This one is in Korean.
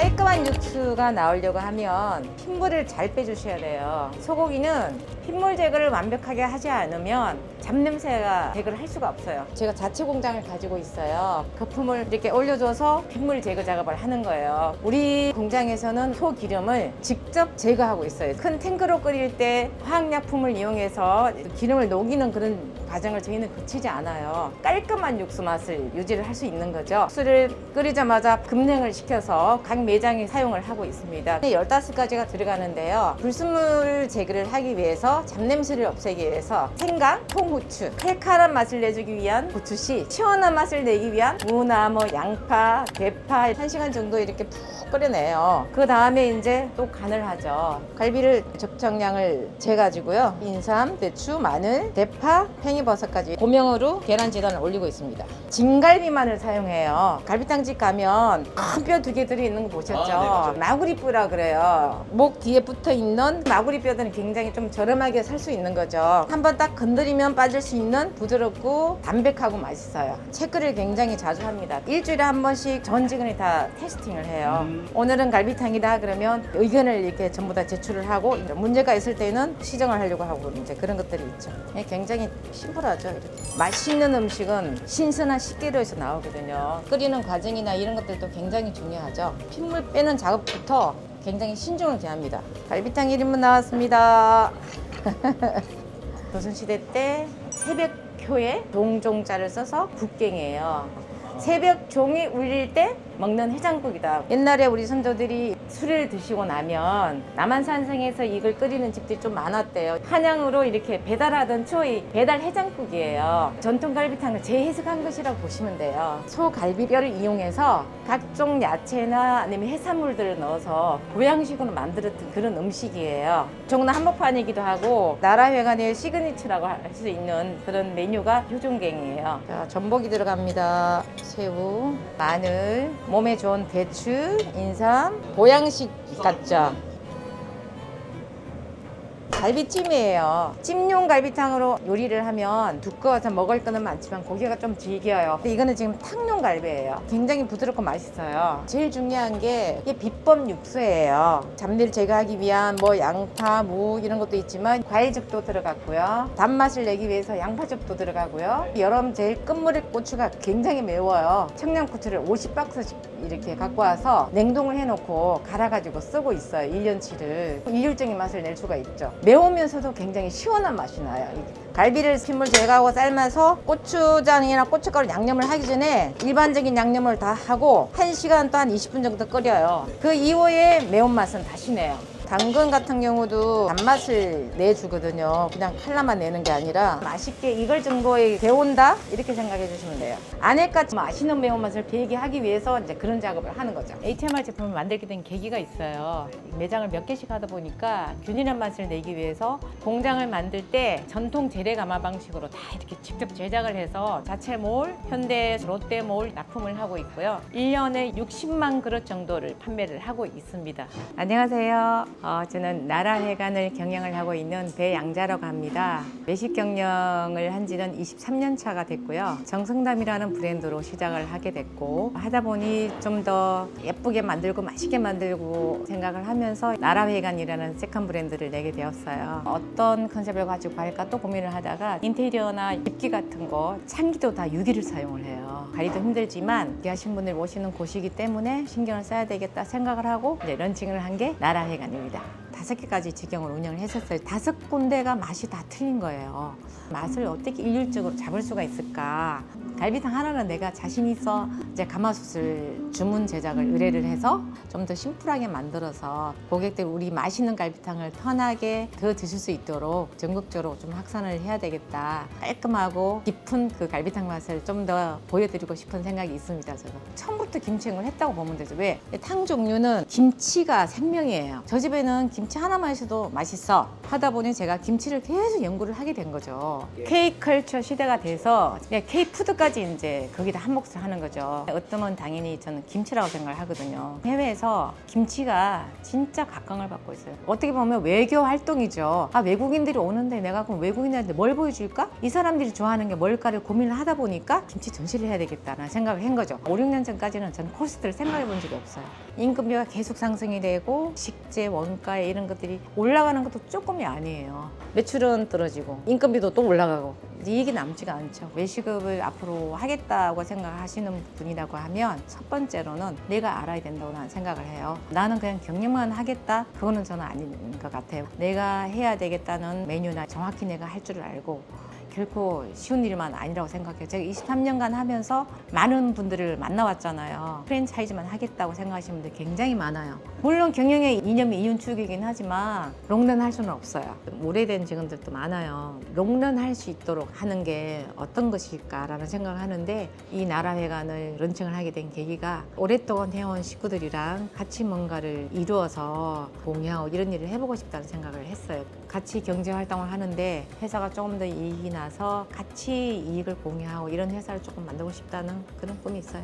깔끔한 육수가 나오려고 하면 핏물을 잘 빼주셔야 돼요. 소고기는 핏물 제거를 완벽하게 하지 않으면 잡냄새가 제거를 할 수가 없어요. 제가 자체 공장을 가지고 있어요. 거품을 이렇게 올려줘서 핏물 제거 작업을 하는 거예요. 우리 공장에서는 소 기름을 직접 제거하고 있어요. 큰 탱크로 끓일 때 화학약품을 이용해서 기름을 녹이는 그런 과정을 저희는 거치지 않아요. 깔끔한 육수 맛을 유지를 할 수 있는 거죠. 육수를 끓이자마자 급냉을 시켜서 각 매장이 사용을 하고 있습니다. 15가지가 들어가는데요. 불순물 제거를 하기 위해서 잡냄새를 없애기 위해서 생강, 통후추, 칼칼한 맛을 내주기 위한 고추씨, 시원한 맛을 내기 위한 무나 양파, 대파 1시간 정도 이렇게 푹 끓여내요. 그 다음에 이제 또 간을 하죠. 갈비를 적정량을 재가지고요. 인삼, 대추, 마늘, 대파, 팽이버섯까지 고명으로 계란지단을 올리고 있습니다. 진갈비만을 사용해요. 갈비탕집 가면 큰 뼈 2개 들어있는 거 보셨죠? 네, 마구리뼈라 그래요. 목 뒤에 붙어있는 마구리뼈들은 굉장히 좀 저렴하게 살 수 있는 거죠. 한번 딱 건드리면 빠질 수 있는 부드럽고 담백하고 맛있어요. 체크를 굉장히 자주 합니다. 일주일에 한 번씩 전직원이 다 테스팅을 해요. 오늘은 갈비탕이다 그러면 의견을 이렇게 전부 다 제출을 하고 문제가 있을 때는 시정을 하려고 하고 이제 그런 것들이 있죠. 굉장히 심플하죠. 이렇게. 맛있는 음식은 신선한 식재료에서 나오거든요. 끓이는 과정이나 이런 것들도 굉장히 중요하죠. 핏물 빼는 작업부터 굉장히 신중을 기합니다. 갈비탕 1인분 나왔습니다. 조선시대 때 새벽효에 종자를 써서 국갱이에요. 새벽 종이 울릴 때 먹는 해장국이다. 옛날에 우리 선조들이 술을 드시고 나면 남한산성에서 이걸 끓이는 집들이 좀 많았대요. 한양으로 이렇게 배달하던 초이 배달 해장국이에요. 전통 갈비탕을 재해석한 것이라고 보시면 돼요. 소 갈비뼈를 이용해서 각종 야채나 아니면 해산물들을 넣어서 보양식으로 만들었던 그런 음식이에요. 종로 한복판이기도 하고 나라회관의 시그니처라고 할 수 있는 그런 메뉴가 효종갱이에요. 자, 전복이 들어갑니다. 새우, 마늘, 몸에 좋은 대추, 인삼, 보양식 같죠? 갈비찜이에요. 찜용 갈비탕으로 요리를 하면 두꺼워서 먹을 거는 많지만 고기가 좀 질겨요. 근데 이거는 지금 탕용 갈비예요. 굉장히 부드럽고 맛있어요. 제일 중요한 게 이게 비법 육수예요. 잡내를 제거하기 위한 양파, 무 이런 것도 있지만 과일즙도 들어갔고요. 단맛을 내기 위해서 양파즙도 들어가고요. 여름 제일 끝물의 고추가 굉장히 매워요. 청양고추를 50박스씩 이렇게 갖고 와서 냉동을 해놓고 갈아가지고 쓰고 있어요. 1년치를. 일률적인 맛을 낼 수가 있죠. 매우면서도 굉장히 시원한 맛이 나요. 갈비를 핏물 제거하고 삶아서 고추장이나 고춧가루 양념을 하기 전에 일반적인 양념을 다 하고 1시간 또 한 20분 정도 끓여요. 그 이후에 매운맛은 다시 내요. 당근 같은 경우도 단맛을 내주거든요. 그냥 칼라만 내는 게 아니라 맛있게 익을 정도의 데운다 이렇게 생각해 주시면 돼요. 안에까지 맛있는 매운맛을 배게 하기 위해서 이제 그런 작업을 하는 거죠. HMR 제품을 만들게 된 계기가 있어요. 매장을 몇 개씩 하다 보니까 균일한 맛을 내기 위해서 공장을 만들 때 전통 재래 가마 방식으로 다 이렇게 직접 제작을 해서 자체몰, 현대, 롯데몰 납품을 하고 있고요. 1년에 60만 그릇 정도를 판매를 하고 있습니다. 안녕하세요. 저는 나라회관을 경영을 하고 있는 배양자라고 합니다. 외식 경영을 한 지는 23년 차가 됐고요. 정성담이라는 브랜드로 시작을 하게 됐고 하다 보니 좀 더 예쁘게 만들고 맛있게 만들고 생각을 하면서 나라회관이라는 세컨 브랜드를 내게 되었어요. 어떤 컨셉을 가지고 갈까 또 고민을 하다가 인테리어나 입기 같은 거 창기도 다 유리를 사용을 해요. 관리도 힘들지만 귀하신 분들 모시는 곳이기 때문에 신경을 써야 되겠다 생각을 하고 이제 런칭을 한 게 나라회관입니다. 5개까지 직영을 운영을 했었어요. 5군데가 맛이 다 틀린 거예요. 맛을 어떻게 일률적으로 잡을 수가 있을까? 갈비탕 하나는 내가 자신 있어 이제 가마솥을 주문 제작을 의뢰를 해서 좀 더 심플하게 만들어서 고객들 우리 맛있는 갈비탕을 편하게 더 드실 수 있도록 전국적으로 좀 확산을 해야 되겠다. 깔끔하고 깊은 그 갈비탕 맛을 좀 더 보여드리고 싶은 생각이 있습니다. 제가 처음부터 김치행을 했다고 보면 되죠. 왜? 탕 종류는 김치가 생명이에요. 저 집에는 김치 하나만 있어도 맛있어 하다 보니 제가 김치를 계속 연구를 하게 된 거죠. K컬처 시대가 돼서 K푸드까지 이제 거기다 한몫을 하는 거죠. 어떤 건 당연히 저는 김치라고 생각을 하거든요. 해외에서 김치가 진짜 각광을 받고 있어요. 어떻게 보면 외교 활동이죠. 외국인들이 오는데 내가 그럼 외국인들한테 뭘 보여줄까? 이 사람들이 좋아하는 게 뭘까를 고민을 하다 보니까 김치 전시를 해야 되겠다는 생각을 한 거죠. 5, 6년 전까지는 저는 코스트를 생각해 본 적이 없어요. 임금비가 계속 상승이 되고 식재, 원가 이런 것들이 올라가는 것도 조금이 아니에요. 매출은 떨어지고 임금비도 또 올라가고 이익이 남지가 않죠. 외식업을 앞으로 하겠다고 생각하시는 분이라고 하면 첫 번째로는 내가 알아야 된다고 나는 생각을 해요. 나는 그냥 경영만 하겠다? 그거는 저는 아닌 것 같아요. 내가 해야 되겠다는 메뉴나 정확히 내가 할 줄을 알고 결코 쉬운 일만 아니라고 생각해요. 제가 23년간 하면서 많은 분들을 만나왔잖아요. 프랜차이즈만 하겠다고 생각하시는 분들 굉장히 많아요. 물론 경영의 이념이 이윤축이긴 하지만 롱런 할 수는 없어요. 오래된 직원들도 많아요. 롱런 할 수 있도록 하는 게 어떤 것일까라는 생각을 하는데 이 나라회관을 런칭을 하게 된 계기가 오랫동안 해온 식구들이랑 같이 뭔가를 이루어서 공유하고 이런 일을 해보고 싶다는 생각을 했어요. 같이 경제 활동을 하는데 회사가 조금 더 이익이 나서 같이 이익을 공유하고 이런 회사를 조금 만들고 싶다는 그런 꿈이 있어요.